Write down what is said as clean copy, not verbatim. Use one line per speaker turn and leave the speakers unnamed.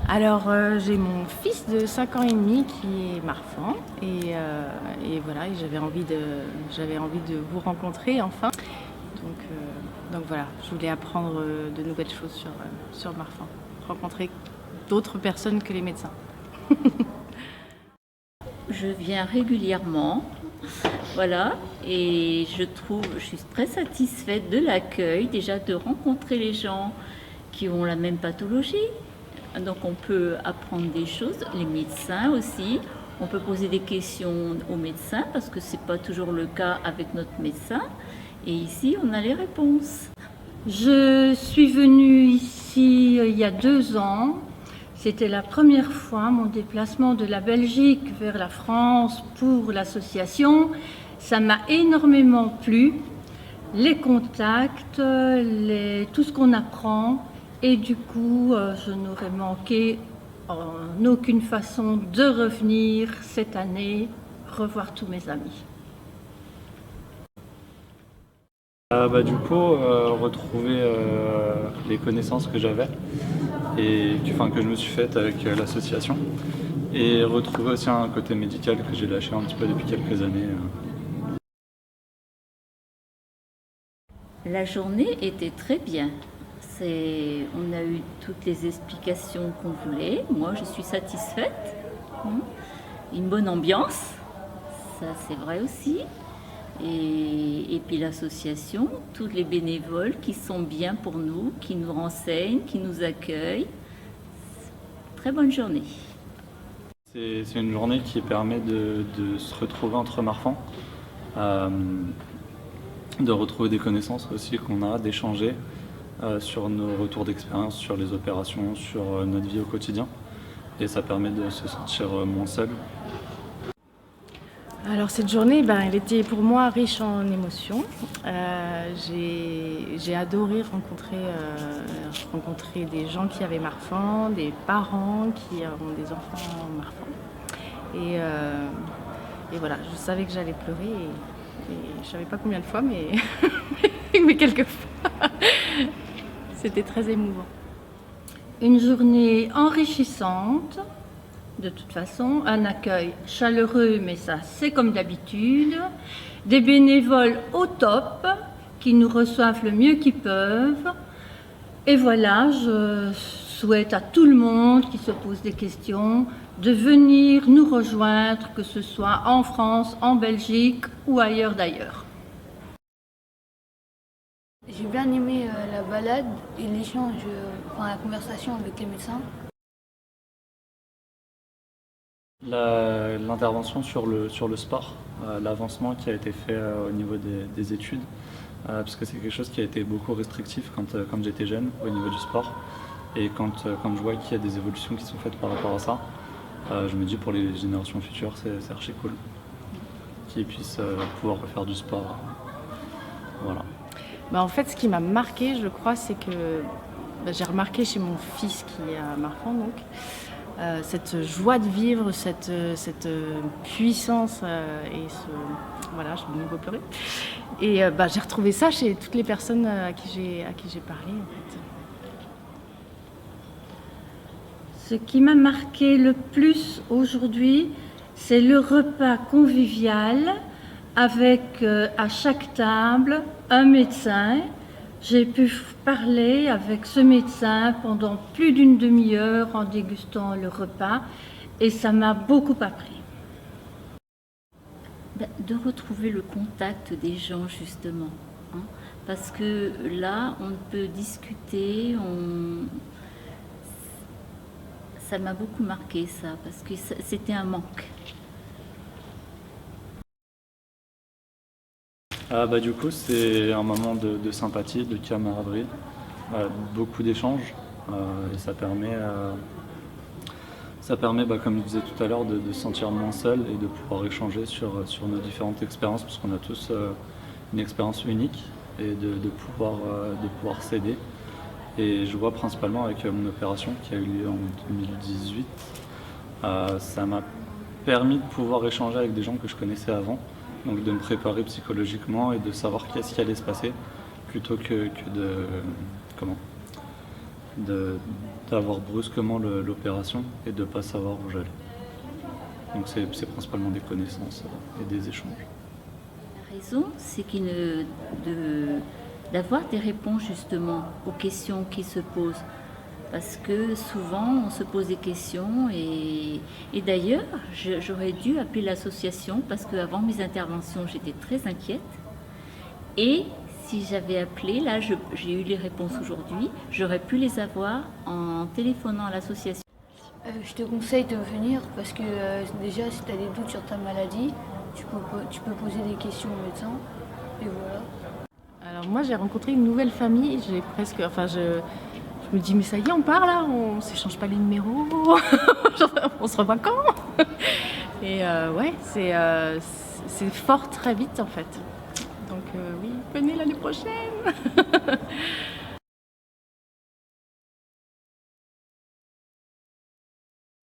Alors, j'ai mon fils de 5 ans et demi qui est marfan et voilà, et j'avais envie de vous rencontrer enfin. Donc voilà, je voulais apprendre de nouvelles choses sur Marfan, rencontrer d'autres personnes que les médecins.
Je viens régulièrement, voilà, et je suis très satisfaite de l'accueil, déjà de rencontrer les gens qui ont la même pathologie. Donc on peut apprendre des choses, les médecins aussi. On peut poser des questions aux médecins parce que c'est pas toujours le cas avec notre médecin. Et ici, on a les réponses.
Je suis venue ici il y a 2 ans. C'était la première fois mon déplacement de la Belgique vers la France pour l'association. Ça m'a énormément plu, les contacts, tout ce qu'on apprend. Et du coup, je n'aurais manqué en aucune façon de revenir cette année, revoir tous mes amis.
Retrouver les connaissances que j'avais et que je me suis faites avec l'association, et retrouver aussi un côté médical que j'ai lâché un petit peu depuis quelques années.
La journée était très bien. On a eu toutes les explications qu'on voulait. Moi, je suis satisfaite. Une bonne ambiance, ça c'est vrai aussi. Et puis l'association, tous les bénévoles qui sont bien pour nous, qui nous renseignent, qui nous accueillent. Très bonne journée.
C'est une journée qui permet de se retrouver entre marfans, de retrouver des connaissances aussi qu'on a, d'échanger sur nos retours d'expérience, sur les opérations, sur notre vie au quotidien. Et ça permet de se sentir moins seul.
Alors cette journée, elle était pour moi riche en émotions. J'ai adoré rencontrer des gens qui avaient Marfan, des parents qui ont des enfants Marfan. Et voilà, je savais que j'allais pleurer et je ne savais pas combien de fois, mais, mais quelques fois. C'était très émouvant.
Une journée enrichissante. De toute façon, un accueil chaleureux, mais ça c'est comme d'habitude. Des bénévoles au top qui nous reçoivent le mieux qu'ils peuvent. Et voilà, je souhaite à tout le monde qui se pose des questions de venir nous rejoindre, que ce soit en France, en Belgique ou ailleurs d'ailleurs.
J'ai bien aimé la balade et l'échange, la conversation avec les médecins.
L'intervention sur le sport, l'avancement qui a été fait au niveau des études, parce que c'est quelque chose qui a été beaucoup restrictif quand j'étais jeune au niveau du sport. Et quand je vois qu'il y a des évolutions qui sont faites par rapport à ça, je me dis pour les générations futures, c'est archi cool qu'ils puissent pouvoir refaire du sport. Voilà.
En fait, ce qui m'a marqué, je crois, c'est que j'ai remarqué chez mon fils qui est à Marfan, donc, cette joie de vivre, cette puissance voilà, je vais de nouveau pleurer. Et j'ai retrouvé ça chez toutes les personnes à qui j'ai parlé, en fait.
Ce qui m'a marqué le plus aujourd'hui, c'est le repas convivial avec à chaque table un médecin. J'ai pu parler avec ce médecin pendant plus d'une demi-heure en dégustant le repas et ça m'a beaucoup appris.
De retrouver le contact des gens justement, parce que là on peut discuter, ça m'a beaucoup marqué ça, parce que c'était un manque.
Du coup, c'est un moment de sympathie, de camaraderie, beaucoup d'échanges, et ça permet, comme je disais tout à l'heure, de se sentir moins seul et de pouvoir échanger sur nos différentes expériences, parce qu'on a tous une expérience unique, et de pouvoir s'aider. Et je vois principalement avec mon opération qui a eu lieu en 2018, ça m'a permis de pouvoir échanger avec des gens que je connaissais avant. Donc de me préparer psychologiquement et de savoir qu'est-ce qui allait se passer, plutôt que d'avoir brusquement l'opération et de ne pas savoir où j'allais. Donc c'est principalement des connaissances et des échanges.
La raison, c'est d'avoir des réponses justement aux questions qui se posent. Parce que souvent, on se pose des questions et d'ailleurs, j'aurais dû appeler l'association parce qu'avant mes interventions, j'étais très inquiète. Et si j'avais appelé, là, j'ai eu les réponses aujourd'hui, j'aurais pu les avoir en téléphonant à l'association.
Je te conseille de venir parce que déjà, si tu as des doutes sur ta maladie, tu peux poser des questions au médecin. Et voilà.
Alors moi, j'ai rencontré une nouvelle famille. Je me dis, mais ça y est, on part là, on ne s'échange pas les numéros, on se revoit quand? Et ouais, c'est fort très vite en fait. Donc oui, venez l'année prochaine.